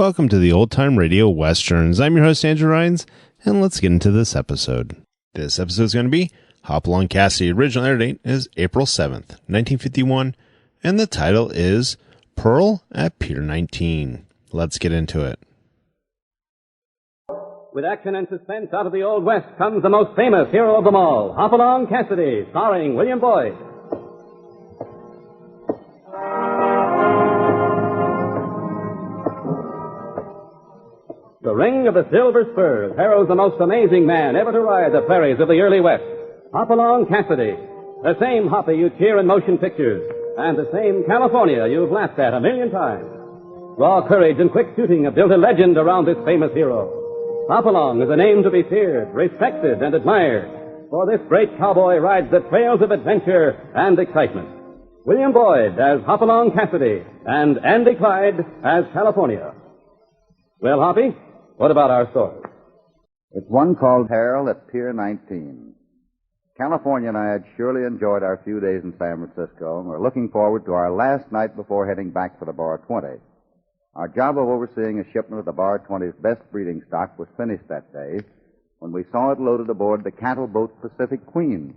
Welcome to the Old Time Radio Westerns. I'm your host, Andrew Rhynes, and let's get into this episode. This episode is going to be Hopalong Cassidy. Original air date is April 7th, 1951, and the title is Peril at Pier 19. Let's get into it. With action and suspense out of the Old West comes the most famous hero of them all, Hopalong Cassidy, starring William Boyd. The ring of the silver spurs heralds the most amazing man ever to ride the prairies of the early West, Hopalong Cassidy. The same Hoppy you cheer in motion pictures, and the same California you've laughed at a million times. Raw courage and quick shooting have built a legend around this famous hero. Hopalong is a name to be feared, respected, and admired, for this great cowboy rides the trails of adventure and excitement. William Boyd as Hopalong Cassidy, and Andy Clyde as California. Well, Hoppy, what about our story? It's one called Peril at Pier 19. California and I had surely enjoyed our few days in San Francisco, and we're looking forward to our last night before heading back for the Bar 20. Our job of overseeing a shipment of the Bar 20's best breeding stock was finished that day when we saw it loaded aboard the cattle boat Pacific Queen.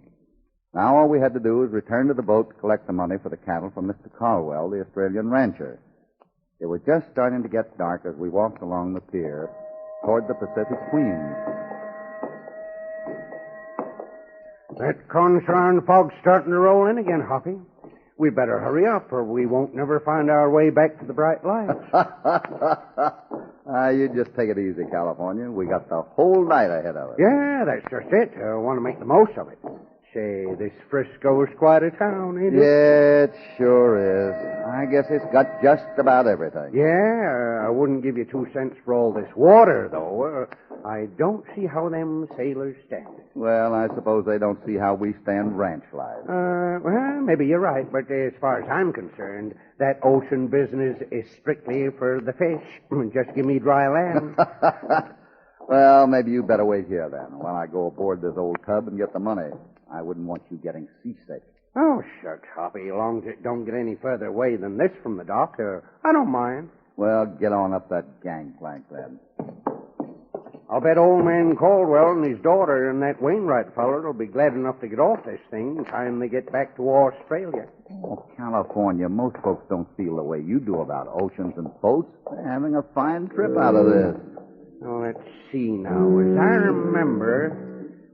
Now all we had to do was return to the boat to collect the money for the cattle from Mr. Caldwell, the Australian rancher. It was just starting to get dark as we walked along the pier toward the Pacific Queen. That concerned fog's starting to roll in again, Hoppy. We better hurry up, or we won't never find our way back to the bright lights. You just take it easy, California. We got the whole night ahead of us. Yeah, that's just it. I want to make the most of it. Say, this Frisco's quite a town, ain't it? Yeah, it sure is. I guess it's got just about everything. Yeah, I wouldn't give you 2 cents for all this water, though. I don't see how them sailors stand it. Well, I suppose they don't see how we stand ranch life. Well, maybe you're right, but as far as I'm concerned, that ocean business is strictly for the fish. Just give me dry land. Well, maybe you better wait here, then, while I go aboard this old tub and get the money. I wouldn't want you getting seasick. Oh, shucks, Hoppy. As long as it don't get any further away than this from the dock, I don't mind. Well, get on up that gangplank, then. I'll bet old man Caldwell and his daughter and that Wainwright feller will be glad enough to get off this thing in time they get back to Australia. Oh, California, most folks don't feel the way you do about oceans and boats. They're having a fine trip out of this. Oh, let's see now. As I remember,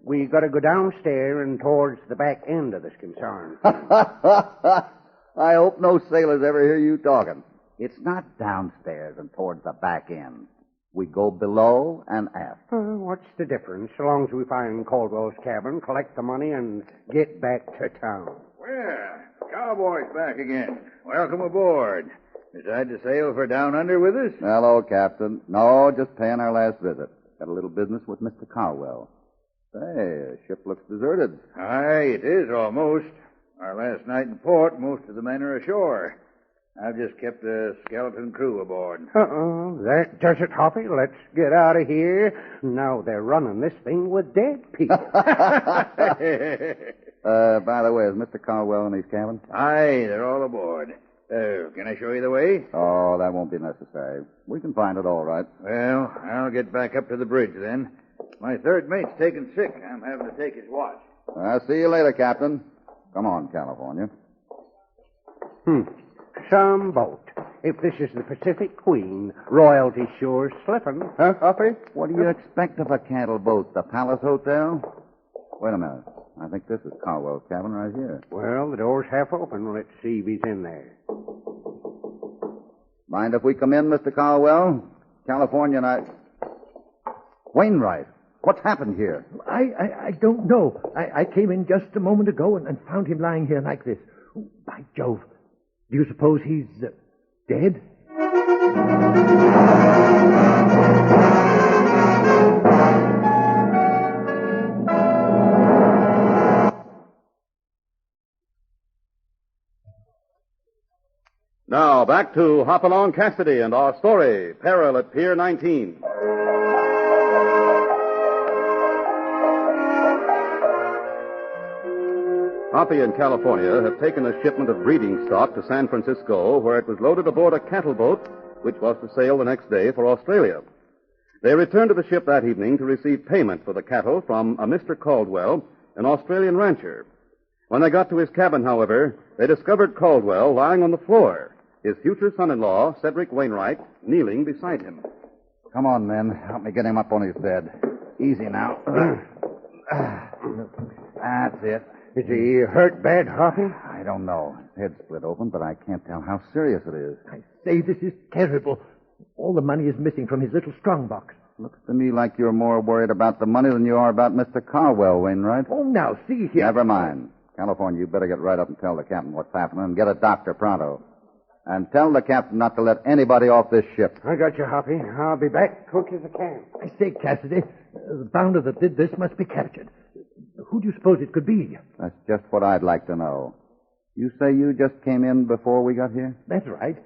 we got to go downstairs and towards the back end of this concern. I hope no sailors ever hear you talking. It's not downstairs and towards the back end. We go below and aft. What's the difference? So long as we find Caldwell's cabin, collect the money, and get back to town. Well, cowboy's back again. Welcome aboard. Decide to sail for down under with us? Hello, Captain. No, just paying our last visit. Got a little business with Mr. Caldwell. Say, the ship looks deserted. Aye, it is almost. Our last night in port, most of the men are ashore. I've just kept a skeleton crew aboard. That does it, Hoppy. Let's get out of here. Now they're running this thing with dead people. By the way, is Mr. Caldwell in his cabin? Aye, they're all aboard. Can I show you the way? Oh, that won't be necessary. We can find it all right. Well, I'll get back up to the bridge then. My third mate's taken sick. I'm having to take his watch. I'll see you later, Captain. Come on, California. Some boat. If this is the Pacific Queen, royalty sure slipping. Huh, Hoppy? What do you expect of a cattle boat? The Palace Hotel? Wait a minute. I think this is Caldwell's cabin right here. Well, the door's half open. Let's see if he's in there. Mind if we come in, Mr. Caldwell? California and I... Wainwright, what's happened here? I don't know. I came in just a moment ago and found him lying here like this. Oh, by Jove. Do you suppose he's dead? Now, back to Hopalong Cassidy and our story, Peril at Pier 19. Hoppy and California have taken a shipment of breeding stock to San Francisco, where it was loaded aboard a cattle boat which was to sail the next day for Australia. They returned to the ship that evening to receive payment for the cattle from a Mr. Caldwell, an Australian rancher. When they got to his cabin, however, they discovered Caldwell lying on the floor, his future son-in-law, Cedric Wainwright, kneeling beside him. Come on, men. Help me get him up on his bed. Easy now. That's it. Is he hurt bad, Hoppy? I don't know. His head's split open, but I can't tell how serious it is. I say, this is terrible. All the money is missing from his little strongbox. Looks to me like you're more worried about the money than you are about Mr. Caldwell, Wainwright. Oh, now, see here. Never mind. California, you better get right up and tell the captain what's happening and get a doctor pronto. And tell the captain not to let anybody off this ship. I got you, Hoppy. I'll be back quick as I can. I say, Cassidy, the bounder that did this must be captured. Who do you suppose it could be? That's just what I'd like to know. You say you just came in before we got here? That's right.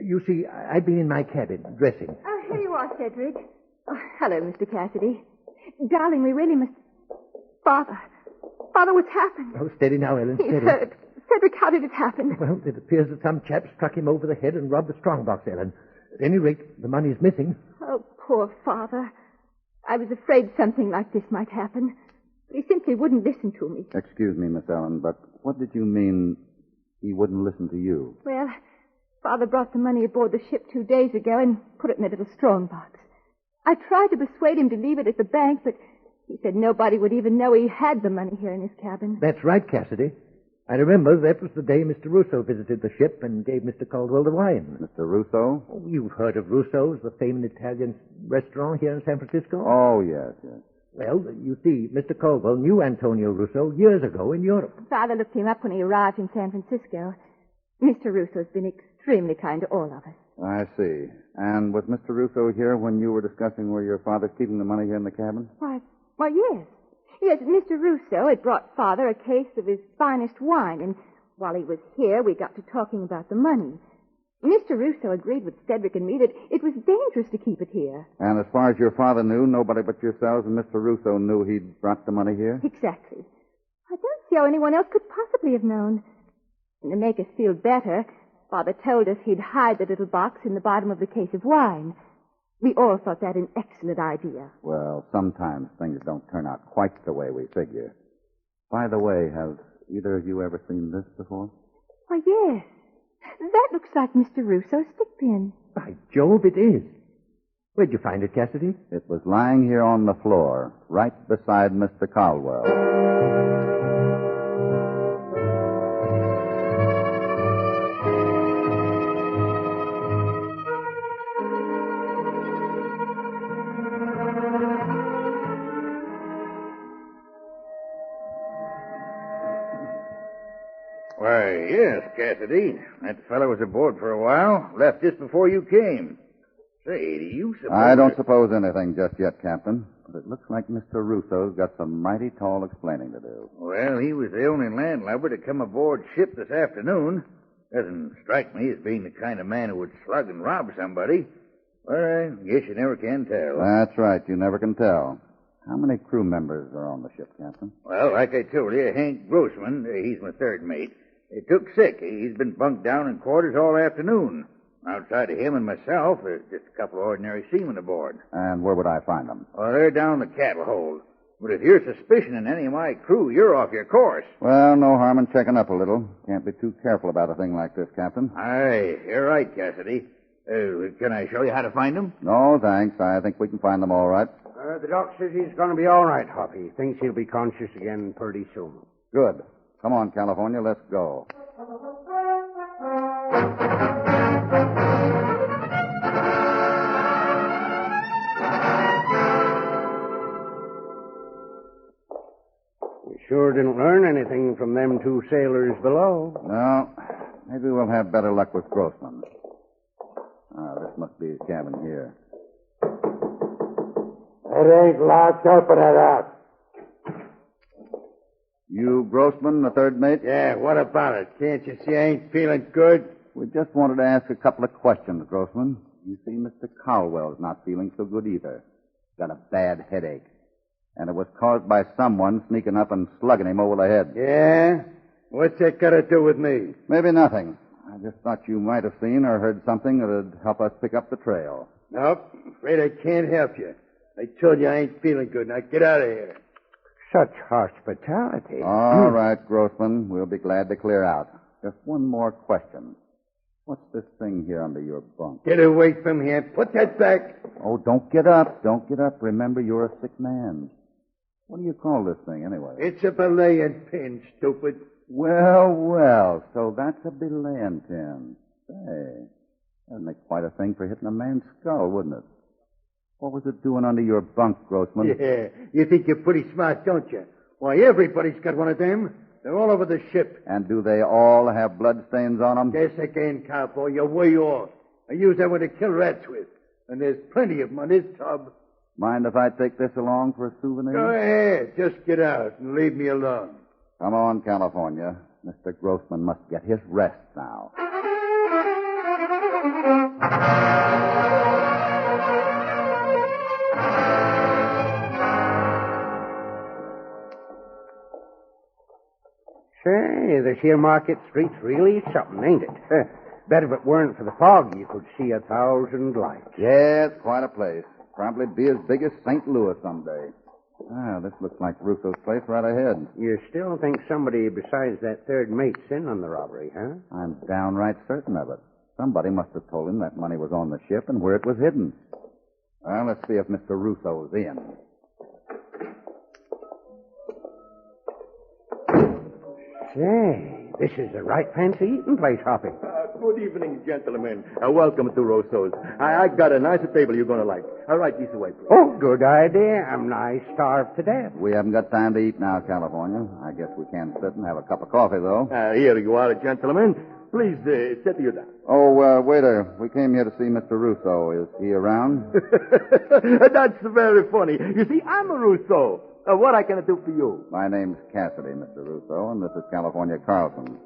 You see, I've been in my cabin, dressing. Oh, here you are, Cedric. Oh, hello, Mr. Cassidy. Darling, we really must... Father, what's happened? Oh, steady now, Ellen, He's steady. hurt. Cedric, how did it happen? Well, it appears that some chap struck him over the head and robbed the strongbox, Ellen. At any rate, the money's missing. Oh, poor Father. I was afraid something like this might happen. But he simply wouldn't listen to me. Excuse me, Miss Ellen, but what did you mean he wouldn't listen to you? Well, Father brought the money aboard the ship 2 days ago and put it in a little strongbox. I tried to persuade him to leave it at the bank, but he said nobody would even know he had the money here in his cabin. That's right, Cassidy. I remember that was the day Mr. Russo visited the ship and gave Mr. Caldwell the wine. Mr. Russo? Oh, you've heard of Russo's, the famous Italian restaurant here in San Francisco? Oh, yes. Well, you see, Mr. Caldwell knew Antonio Russo years ago in Europe. Father looked him up when he arrived in San Francisco. Mr. Russo's been extremely kind to all of us. I see. And was Mr. Russo here when you were discussing where your father's keeping the money here in the cabin? Why, yes. Yes, Mr. Russo had brought Father a case of his finest wine, and while he was here, we got to talking about the money. Mr. Russo agreed with Cedric and me that it was dangerous to keep it here. And as far as your father knew, nobody but yourselves and Mr. Russo knew he'd brought the money here? Exactly. I don't see how anyone else could possibly have known. And to make us feel better, Father told us he'd hide the little box in the bottom of the case of wine. We all thought that an excellent idea. Well, sometimes things don't turn out quite the way we figure. By the way, have either of you ever seen this before? Why, yes. That looks like Mr. Russo's stick pin. By Jove, it is. Where'd you find it, Cassidy? It was lying here on the floor, right beside Mr. Caldwell. Why, yes, Cassidy. That fellow was aboard for a while. Left just before you came. Say, do you suppose... I don't suppose anything just yet, Captain. But it looks like Mr. Russo's got some mighty tall explaining to do. Well, he was the only landlubber to come aboard ship this afternoon. Doesn't strike me as being the kind of man who would slug and rob somebody. Well, I guess you never can tell. That's right. You never can tell. How many crew members are on the ship, Captain? Well, like I told you, Hank Grossman, he's my third mate. He took sick. He's been bunked down in quarters all afternoon. Outside of him and myself, there's just a couple of ordinary seamen aboard. And where would I find them? Well, they're down the cattle hold. But if you're suspicioning any of my crew, you're off your course. Well, no harm in checking up a little. Can't be too careful about a thing like this, Captain. Aye, you're right, Cassidy. Can I show you how to find them? No, thanks. I think we can find them all right. The doc says he's going to be all right, Hoppy. Thinks he'll be conscious again pretty soon. Good. Come on, California, let's go. We sure didn't learn anything from them two sailors below. No, maybe we'll have better luck with Grossman. This must be his cabin here. It ain't locked. Open it up. You Grossman, the third mate? Yeah, what about it? Can't you see I ain't feeling good? We just wanted to ask a couple of questions, Grossman. You see, Mr. Caldwell's not feeling so good either. Got a bad headache. And it was caused by someone sneaking up and slugging him over the head. Yeah? What's that got to do with me? Maybe nothing. I I just thought you might have seen or heard something that would help us pick up the trail. Nope. Afraid I can't help you. I told you I ain't feeling good. Now get out of here. Such hospitality. All right, Grossman. We'll be glad to clear out. Just one more question. What's this thing here under your bunk? Get away from here. Put that back. Oh, don't get up. Don't get up. Remember, you're a sick man. What do you call this thing, anyway? It's a belaying pin, stupid. Well, so that's a belaying pin. Say, that'd make quite a thing for hitting a man's skull, wouldn't it? What was it doing under your bunk, Grossman? Yeah, you think you're pretty smart, don't you? Why, everybody's got one of them. They're all over the ship. And do they all have bloodstains on them? Guess again, cowboy, you're way off. I use that one to kill rats with. And there's plenty of them on this tub. Mind if I take this along for a souvenir? Go ahead. Just get out and leave me alone. Come on, California. Mr. Grossman must get his rest now. Say, this here Market Street's really something, ain't it? Bet if it weren't for the fog, you could see 1,000 lights. Yeah, it's quite a place. Probably be as big as St. Louis someday. Ah, this looks like Russo's place right ahead. You still think somebody besides that third mate's in on the robbery, huh? I'm downright certain of it. Somebody must have told him that money was on the ship and where it was hidden. Well, let's see if Mr. Russo's in. Say, this is a right fancy eating place, Hoppy. Good evening, gentlemen. Welcome to Rosso's. I got a nice table you're going to like. All right, this away, please. Oh, good idea. I'm nigh starved to death. We haven't got time to eat now, California. I guess we can sit and have a cup of coffee, though. Here you are, gentlemen. Please, settle you down. Oh, waiter, we came here to see Mr. Russo. Is he around? That's very funny. You see, I'm a Russo. What I can do for you? My name's Cassidy, Mr. Russo, and this is California Carlson.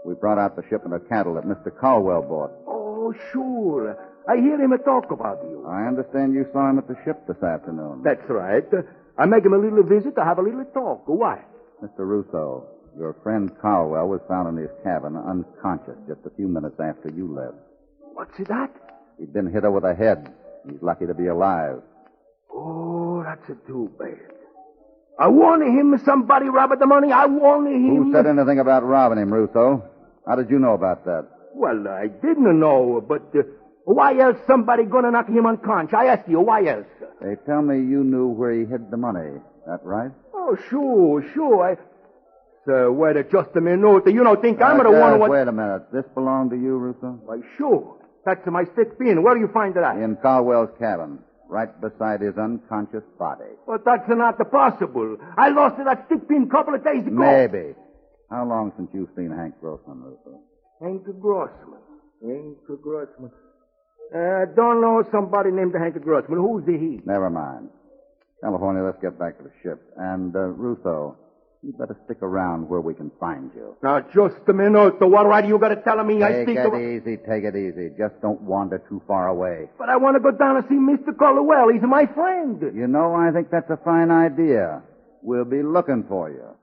We brought out the shipment of cattle that Mr. Caldwell bought. Oh, sure. I hear him talk about you. I understand you saw him at the ship this afternoon. That's right. I make him a little visit to have a little talk. Why? Mr. Russo, your friend Caldwell was found in his cabin unconscious just a few minutes after you left. What's that? He'd been hit over the head. He's lucky to be alive. Oh, that's too bad. I warned him somebody robbed the money. I warned him. Who said anything about robbing him, Russo? How did you know about that? Well, I didn't know, but why else somebody gonna knock him unconscious? I ask you, why else? They tell me you knew where he hid the money. That right? Oh, sure. Wait just a minute. You don't think I'm the one who... Wait a minute. This belonged to you, Russo? Why, sure. That's my stick pin. Where do you find that? In Caldwell's cabin, right beside his unconscious body. But that's not possible. I lost that stick pin a couple of days ago. Maybe. How long since you've seen Hank Grossman, Russo? Hank Grossman. Don't know somebody named Hank Grossman. Who's he? Never mind. California, let's get back to the ship. And, Russo, you better stick around where we can find you. Now, just a minute. What right you got to tell me? Take it easy. Just don't wander too far away. But I want to go down and see Mr. Caldwell. He's my friend. You know, I think that's a fine idea. We'll be looking for you.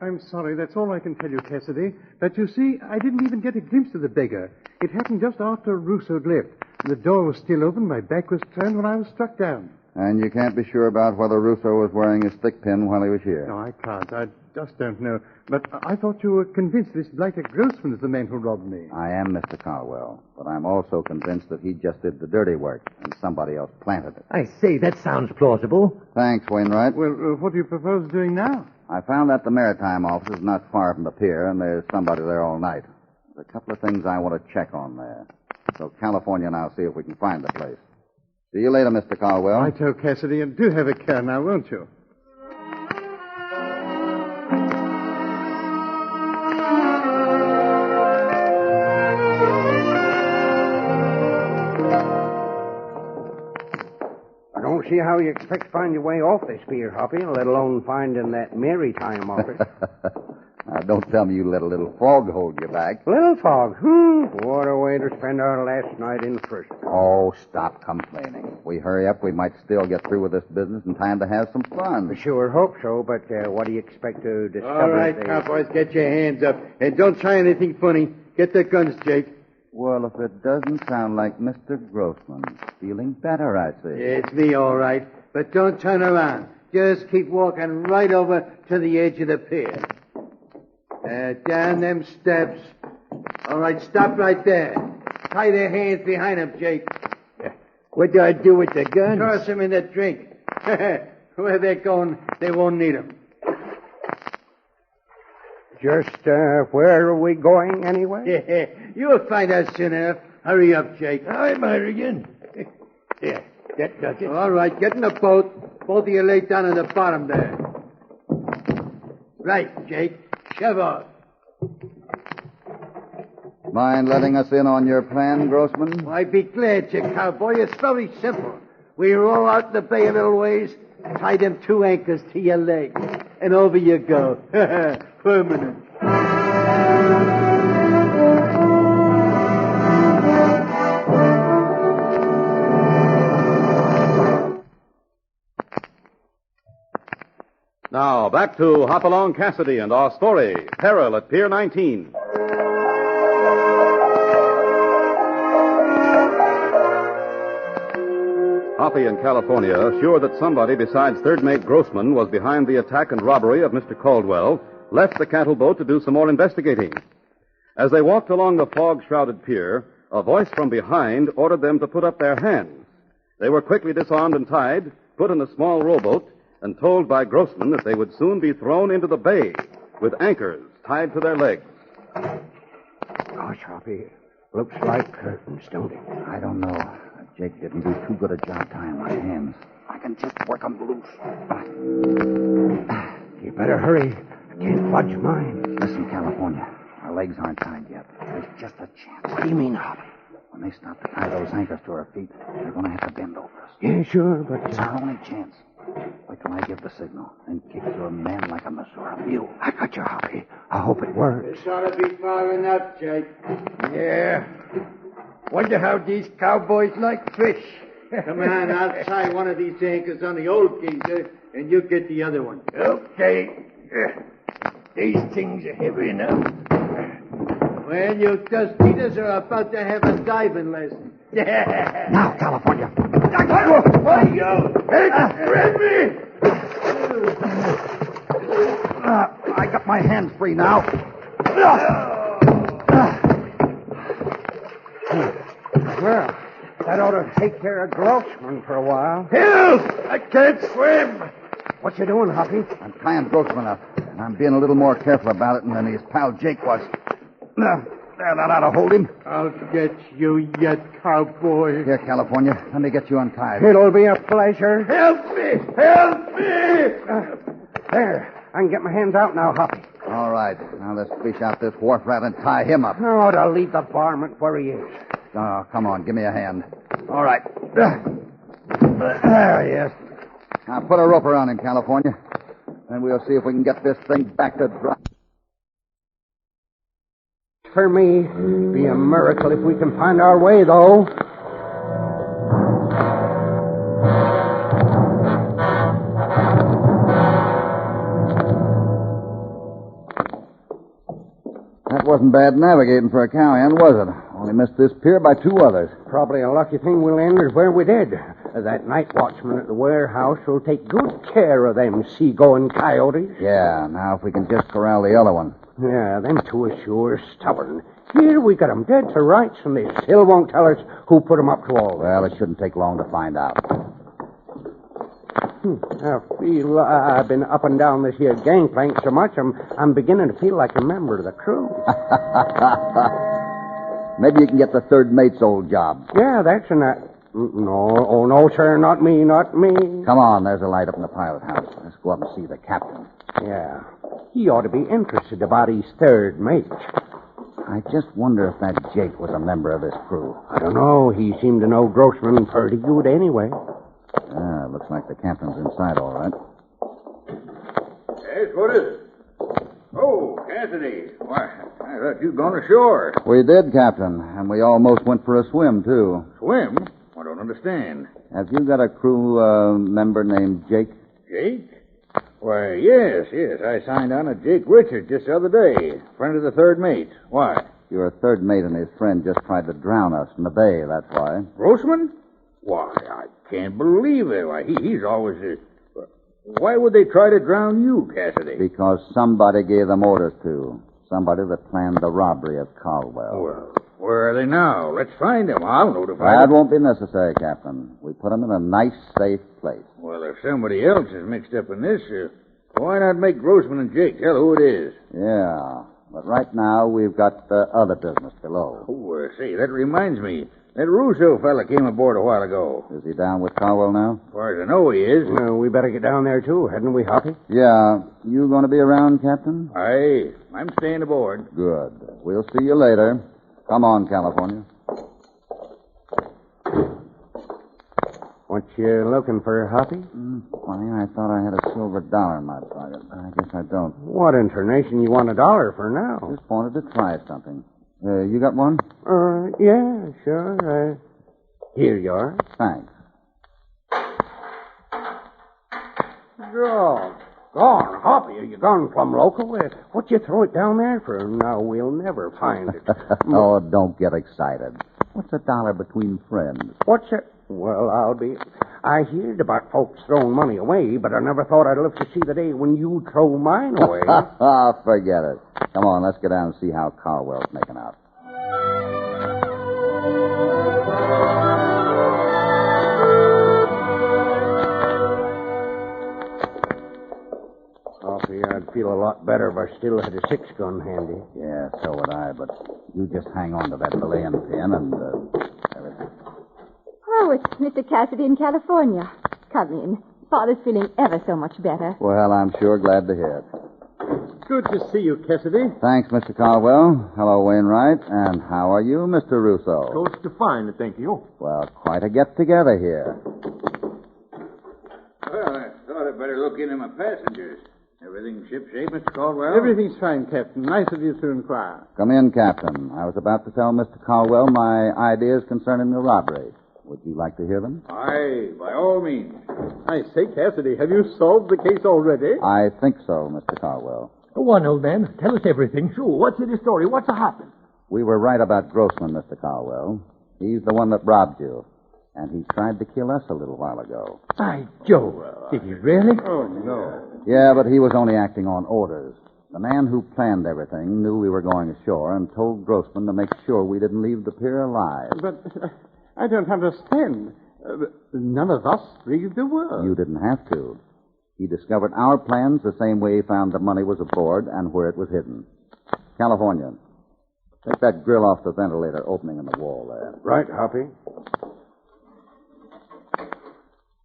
I'm sorry, that's all I can tell you, Cassidy. But you see, I didn't even get a glimpse of the beggar. It happened just after Russo'd left. The door was still open, my back was turned when I was struck down. And you can't be sure about whether Russo was wearing his stick pin while he was here? No, I can't. I just don't know. But I thought you were convinced this blighter Grossman is the man who robbed me. I am, Mr. Caldwell. But I'm also convinced that he just did the dirty work and somebody else planted it. I say, that sounds plausible. Thanks, Wainwright. Well, what do you propose doing now? I found that the maritime office is not far from the pier, and there's somebody there all night. There's a couple of things I want to check on there. So California and I'll see if we can find the place. See you later, Mr. Caldwell. Righto, Cassidy, and do have a care now, won't you? I don't see how you expect to find your way off this pier, Hoppy, let alone finding that maritime office. Now, don't tell me you let a little fog hold you back. Little fog, What a way to spend our last night in prison. Oh, stop complaining. If we hurry up, we might still get through with this business in time to have some fun. I sure hope so, but what do you expect to discover? All right, cowboys, get your hands up. And don't try anything funny. Get the guns, Jake. Well, if it doesn't sound like Mr. Grossman. Feeling better, I see. It's me, all right. But don't turn around. Just keep walking right over to the edge of the pier. Down them steps. All right, stop right there. Tie their hands behind them, Jake. What do I do with the guns? Toss them in the drink. Where they're going, they won't need them. Just, where are we going anyway? You'll find out soon enough. Hurry up, Jake. I'm Harrigan. Yeah, that does it. All right, get in the boat. Both of you lay down on the bottom there. Right, Jake. Shove off. Mind letting us in on your plan, Grossman? I'd be glad, you cowboy. It's very simple. We row out the bay a little ways, tie them 2 anchors to your legs, and over you go. Permanent. Now, back to Hopalong Cassidy and our story, Peril at Pier 19. Hoppy in California, sure that somebody besides third mate Grossman was behind the attack and robbery of Mr. Caldwell, left the cattle boat to do some more investigating. As they walked along the fog-shrouded pier, a voice from behind ordered them to put up their hands. They were quickly disarmed and tied, put in a small rowboat, and told by Grossman that they would soon be thrown into the bay with anchors tied to their legs. Gosh, Hoppy, looks like curtains, don't it? I don't know. Jake didn't do too good a job tying my hands. I can just work them loose. You better hurry. I can't budge mine. Listen, California. Our legs aren't tied yet. There's just a chance. What do you mean, Hoppy? When they stop to tie those anchors to our feet, they're going to have to bend over us. Yeah, sure, but... It's our only chance. Wait till I give the signal, and kick your man like a Missouri mule. I got you, Hoppy. I hope it works. This ought to be far enough, Jake. Yeah. Wonder how these cowboys like fish. Come on, I'll tie one of these anchors on the old geezer, and you get the other one. Okay. These things are heavy enough. Well, you dust-eaters are about to have a diving lesson. Now, California. What you? Grab me! I got my hands free now. Well, that ought to take care of Grossman for a while. Help! I can't swim! What you doing, Hoppy? I'm tying Grossman up, and I'm being a little more careful about it than his pal Jake was. There, that ought to hold him. I'll get you yet, cowboy. Here, California, let me get you untied. It'll be a pleasure. Help me! Help me! There, I can get my hands out now, Hoppy. All right, now let's fish out this wharf rat and tie him up. Oh, to leave the varmint where he is. Oh, come on, give me a hand. All right. There he is. Now put a rope around him, California, and we'll see if we can get this thing back to dry. For me, it'd be a miracle if we can find our way, though. That wasn't bad navigating for a cowhand, was it? Only missed this pier by 2 others. Probably a lucky thing we'll end is where we did. That night watchman at the warehouse will take good care of them seagoing coyotes. Yeah, now if we can just corral the other one. Yeah, them 2 are sure stubborn. Here we got 'em dead to rights, and they still won't tell us who put 'em up to all this. Well, it shouldn't take long to find out. I feel I've been up and down this here gangplank so much, I'm beginning to feel like a member of the crew. Maybe you can get the third mate's old job. Yeah, that's no, sir, not me. Come on, there's a light up in the pilot house. Let's go up and see the captain. Yeah, he ought to be interested about his third mate. I just wonder if that Jake was a member of this crew. I don't know. He seemed to know Grossman pretty good anyway. Looks like the captain's inside, all right. Yes, what is it? Oh, Cassidy. Why, I thought you'd gone ashore. We did, Captain, and we almost went for a swim, too. Swim? I don't understand. Have you got a crew member named Jake? Jake? Why, yes. I signed on as Jake Richards just the other day. Friend of the third mate. Why? Your third mate and his friend just tried to drown us in the bay, that's why. Grossman? Why, I can't believe it. Why, he's always... Why would they try to drown you, Cassidy? Because somebody gave them orders to. Somebody that planned the robbery of Caldwell. Well, where are they now? Let's find them. I'll notify That them. won't be necessary, Captain. We put them in a nice, safe place. Well, if somebody else is mixed up in this, why not make Grossman and Jake tell who it is? Yeah, but right now we've got other business below. Oh, say, that reminds me. That Russo fella came aboard a while ago. Is he down with Caldwell now? As far as I know, he is. We better get down there, too, hadn't we, Hoppy? Yeah. You going to be around, Captain? Aye, I'm staying aboard. Good. We'll see you later. Come on, California. What you looking for, Hoppy? Funny, I thought I had a silver dollar in my pocket. I guess I don't. What information you want $1 for now? Just wanted to try something. You got one? Yeah, sure. Here you are. Thanks. Gone, Hoppy. Are you gone plumb local? What you throw it down there for? Now, we'll never find it. Oh, don't get excited. What's $1 between friends? What's it? Well, I heard about folks throwing money away, but I never thought I'd live to see the day when you throw mine away. Forget it. Come on, let's get down and see how Caldwell's making out. Hoppy, I'd feel a lot better if I still had a 6-gun handy. Yeah, so would I, but you just hang on to that belaying pin and everything. Oh, it's Mr. Cassidy in California. Come in. Father's feeling ever so much better. Well, I'm sure glad to hear it. Good to see you, Cassidy. Thanks, Mr. Caldwell. Hello, Wainwright. And how are you, Mr. Russo? Close to fine, thank you. Well, quite a get-together here. Well, I thought I'd better look into my passengers. Everything shipshape, Mr. Caldwell? Everything's fine, Captain. Nice of you to inquire. Come in, Captain. I was about to tell Mr. Caldwell my ideas concerning the robbery. Would you like to hear them? Aye, by all means. I say, Cassidy, have you solved the case already? I think so, Mr. Caldwell. Go on, old man. Tell us everything. Sure, what's in the story? What's happened? We were right about Grossman, Mr. Caldwell. He's the one that robbed you. And he tried to kill us a little while ago. By Jove. Did he really? Oh, no. Yeah, but he was only acting on orders. The man who planned everything knew we were going ashore and told Grossman to make sure we didn't leave the pier alive. But I don't understand. None of us three the world. You didn't have to. He discovered our plans the same way he found the money was aboard and where it was hidden. California, take that grill off the ventilator opening in the wall there. Right, Hoppy.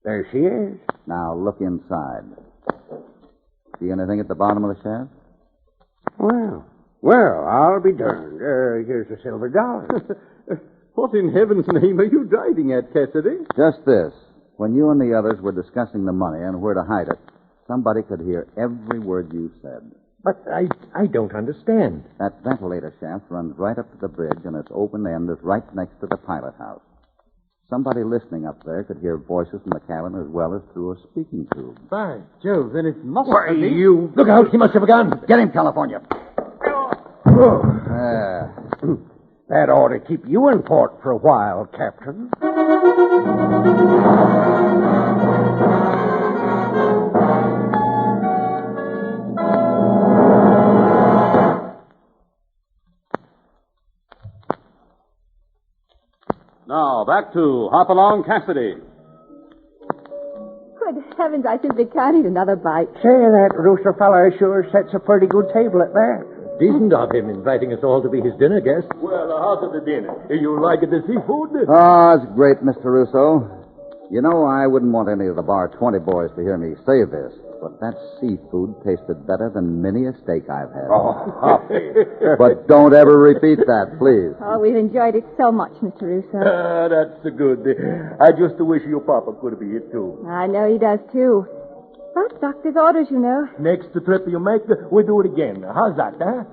There she is. Now look inside. See anything at the bottom of the shaft? Well, I'll be darned. Here's a silver dollar. What in heaven's name are you driving at, Cassidy? Just this. When you and the others were discussing the money and where to hide it, somebody could hear every word you said. But I don't understand. That ventilator shaft runs right up to the bridge, and its open end is right next to the pilot house. Somebody listening up there could hear voices from the cabin as well as through a speaking tube. By Jove, then it must Why, be... you... Look out. He must have a gun. Get him, California. That ought to keep you in port for a while, Captain. Now, back to Hopalong Cassidy. Good heavens, I simply can't eat another bite. Say, that rooster fella sure sets a pretty good table at that. Decent of him inviting us all to be his dinner guests. Well, how's the dinner? You like the seafood? Oh, it's great, Mr. Russo. You know, I wouldn't want any of the Bar 20 boys to hear me say this, but that seafood tasted better than many a steak I've had. Oh, Hoppy. But don't ever repeat that, please. Oh, we've enjoyed it so much, Mr. Russo. That's good. I just wish your papa could be here, too. I know he does, too. But doctor's orders, you know. Next trip you make, we do it again. How's that, huh?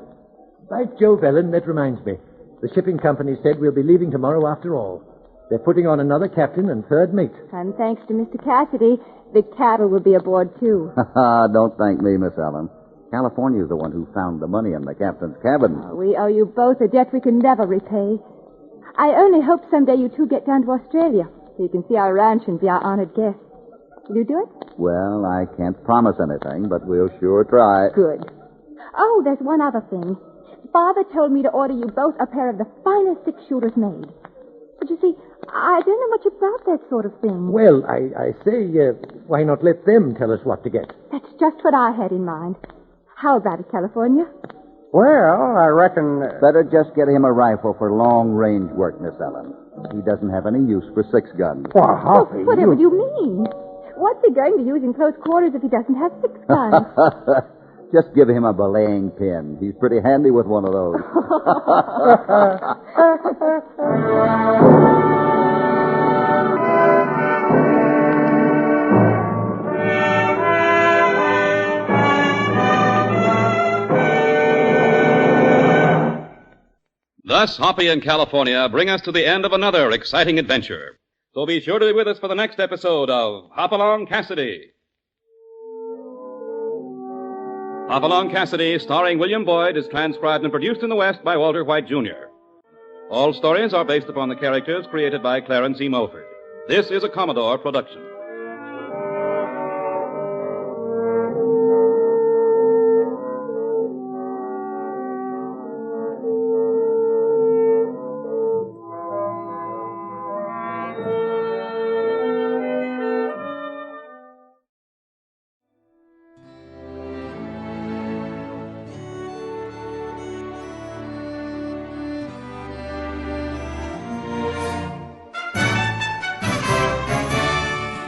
By Jove, Ellen, that reminds me. The shipping company said we'll be leaving tomorrow after all. They're putting on another captain and third mate. And thanks to Mr. Cassidy, the cattle will be aboard, too. Don't thank me, Miss Ellen. California's the one who found the money in the captain's cabin. We owe you both a debt we can never repay. I only hope someday you two get down to Australia so you can see our ranch and be our honored guests. Will you do it? Well, I can't promise anything, but we'll sure try. Good. Oh, there's one other thing. Father told me to order you both a pair of the finest six-shooters made. But you see, I don't know much about that sort of thing. Well, I say, why not let them tell us what to get? That's just what I had in mind. How about it, California? Well, I reckon... Better just get him a rifle for long-range work, Miss Ellen. He doesn't have any use for six guns. Well, Hoppy, whatever do you mean? What's he going to use in close quarters if he doesn't have six guns? Just give him a belaying pin. He's pretty handy with one of those. Thus, Hoppy and California bring us to the end of another exciting adventure. So be sure to be with us for the next episode of Hopalong Cassidy. Hopalong Cassidy, starring William Boyd, is transcribed and produced in the West by Walter White, Jr. All stories are based upon the characters created by Clarence Mulford. This is a Commodore production.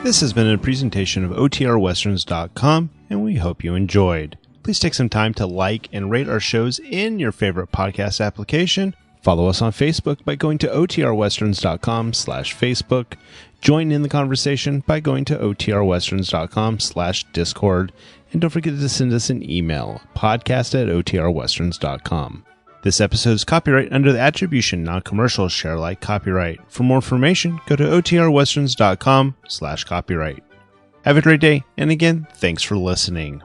This has been a presentation of OTRWesterns.com, and we hope you enjoyed. Please take some time to like and rate our shows in your favorite podcast application. Follow us on Facebook by going to OTRWesterns.com/Facebook. Join in the conversation by going to OTRWesterns.com/Discord. And don't forget to send us an email, podcast@OTRWesterns.com. This episode is copyright under the Attribution Non-Commercial Share Alike copyright. For more information, go to OTRWesterns.com/copyright. Have a great day, and again, thanks for listening.